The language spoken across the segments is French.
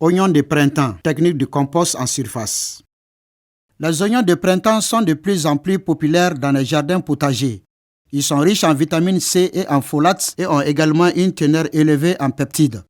Oignons de printemps, technique de compost en surface. Les oignons de printemps sont de plus en plus populaires dans les jardins potagers. Ils sont riches en vitamine C et en folates et ont également une teneur élevée en peptides.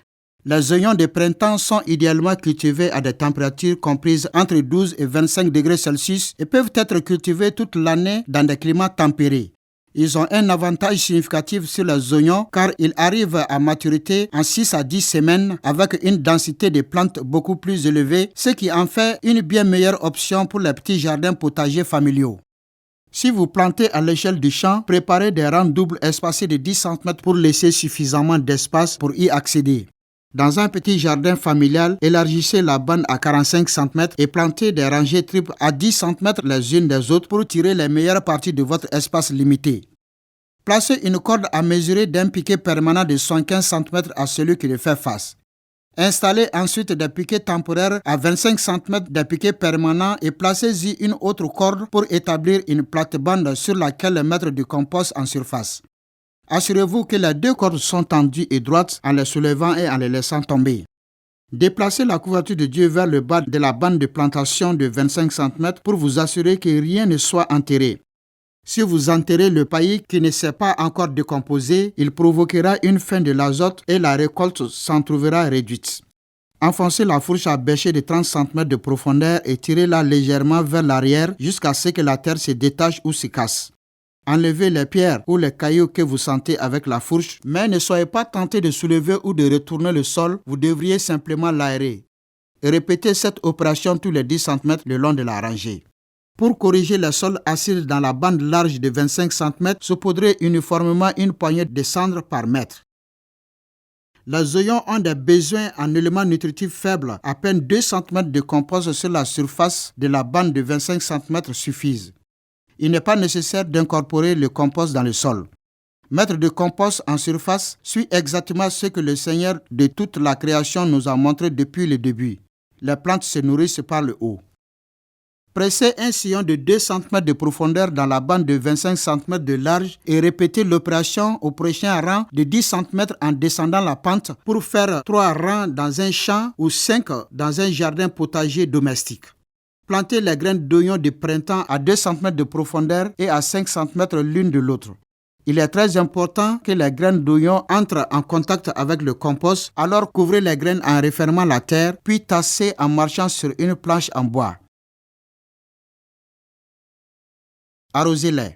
Les oignons de printemps sont idéalement cultivés à des températures comprises entre 12 et 25 degrés Celsius et peuvent être cultivés toute l'année dans des climats tempérés. Ils ont un avantage significatif sur les oignons car ils arrivent à maturité en 6 à 10 semaines avec une densité de plantes beaucoup plus élevée, ce qui en fait une bien meilleure option pour les petits jardins potagers familiaux. Si vous plantez à l'échelle du champ, préparez des rangs doubles espacés de 10 cm pour laisser suffisamment d'espace pour y accéder. Dans un petit jardin familial, élargissez la bande à 45 cm et plantez des rangées triples à 10 cm les unes des autres pour tirer les meilleures parties de votre espace limité. Placez une corde à mesurer d'un piquet permanent de 75 cm à celui qui le fait face. Installez ensuite des piquets temporaires à 25 cm des piquets permanents et placez-y une autre corde pour établir une plate-bande sur laquelle mettre du compost en surface. Assurez-vous que les deux cordes sont tendues et droites en les soulevant et en les laissant tomber. Déplacez la couverture de Dieu vers le bas de la bande de plantation de 25 cm pour vous assurer que rien ne soit enterré. Si vous enterrez le paillis qui ne s'est pas encore décomposé, il provoquera une fin de l'azote et la récolte s'en trouvera réduite. Enfoncez la fourche à bêcher de 30 cm de profondeur et tirez-la légèrement vers l'arrière jusqu'à ce que la terre se détache ou se casse. Enlevez les pierres ou les cailloux que vous sentez avec la fourche, mais ne soyez pas tenté de soulever ou de retourner le sol, vous devriez simplement l'aérer. Répétez cette opération tous les 10 cm le long de la rangée. Pour corriger les sols acides dans la bande large de 25 cm, saupoudrez uniformément une poignée de cendre par mètre. Les oignons ont des besoins en éléments nutritifs faibles. À peine 2 cm de compost sur la surface de la bande de 25 cm suffisent. Il n'est pas nécessaire d'incorporer le compost dans le sol. Mettre du compost en surface suit exactement ce que le Seigneur de toute la création nous a montré depuis le début. Les plantes se nourrissent par le haut. Pressez un sillon de 2 cm de profondeur dans la bande de 25 cm de large et répétez l'opération au prochain rang de 10 cm en descendant la pente pour faire 3 rangs dans un champ ou 5 dans un jardin potager domestique. Plantez les graines d'oignons de printemps à 2 cm de profondeur et à 5 cm l'une de l'autre. Il est très important que les graines d'oignons entrent en contact avec le compost, alors couvrez les graines en refermant la terre, puis tassez en marchant sur une planche en bois. Arrosez-les.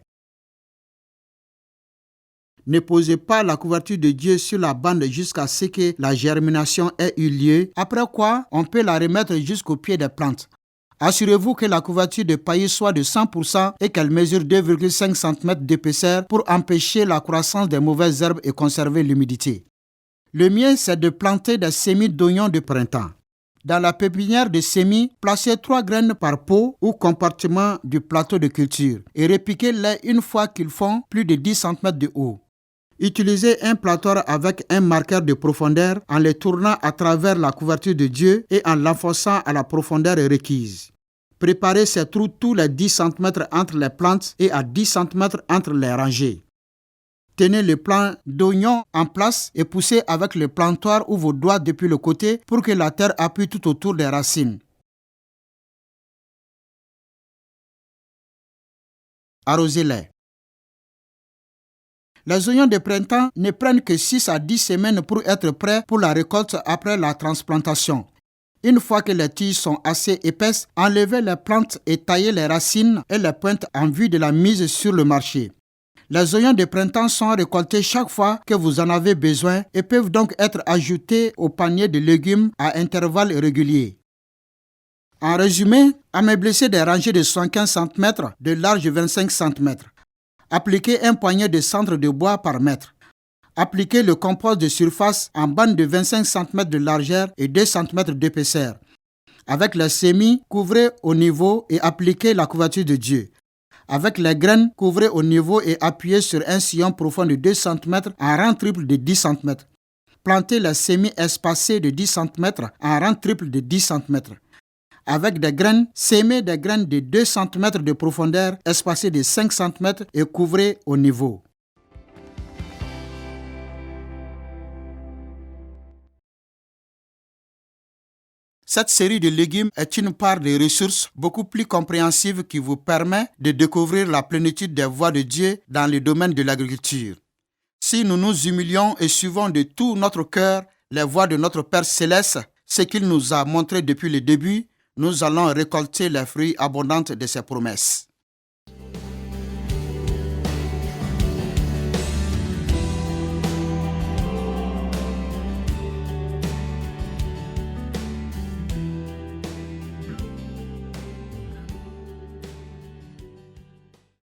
Ne posez pas la couverture de Dieu sur la bande jusqu'à ce que la germination ait eu lieu, après quoi on peut la remettre jusqu'au pied des plantes. Assurez-vous que la couverture de paillis soit de 100% et qu'elle mesure 2,5 cm d'épaisseur pour empêcher la croissance des mauvaises herbes et conserver l'humidité. Le mieux, c'est de planter des semis d'oignons de printemps. Dans la pépinière de semis, placez 3 graines par pot ou compartiment du plateau de culture et repiquez-les une fois qu'ils font plus de 10 cm de haut. Utilisez un plantoir avec un marqueur de profondeur en les tournant à travers la couverture de Dieu et en l'enfonçant à la profondeur requise. Préparez ces trous tous les 10 cm entre les plantes et à 10 cm entre les rangées. Tenez le plant d'oignon en place et poussez avec le plantoir ou vos doigts depuis le côté pour que la terre appuie tout autour des racines. Arrosez-les. Les oignons de printemps ne prennent que 6 à 10 semaines pour être prêts pour la récolte après la transplantation. Une fois que les tiges sont assez épaisses, enlevez les plantes et taillez les racines et les pointes en vue de la mise sur le marché. Les oignons de printemps sont récoltés chaque fois que vous en avez besoin et peuvent donc être ajoutés au panier de légumes à intervalles réguliers. En résumé, ameublissez des rangées de 75 cm de large 25 cm. Appliquez un poignet de cendre de bois par mètre. Appliquez le compost de surface en bande de 25 cm de largeur et 2 cm d'épaisseur. Avec les semis, couvrez au niveau et appliquez la couverture de Dieu. Avec les graines, couvrez au niveau et appuyez sur un sillon profond de 2 cm en rang triple de 10 cm. Plantez les semis espacés de 10 cm en rang triple de 10 cm. Avec des graines, sémez des graines de 2 cm de profondeur espacées de 5 cm et couvrez au niveau. Cette série de légumes est une part des ressources beaucoup plus compréhensive qui vous permet de découvrir la plénitude des voies de Dieu dans le domaine de l'agriculture. Si nous nous humilions et suivons de tout notre cœur les voies de notre Père Céleste, ce qu'il nous a montré depuis le début, nous allons récolter les fruits abondants de ses promesses.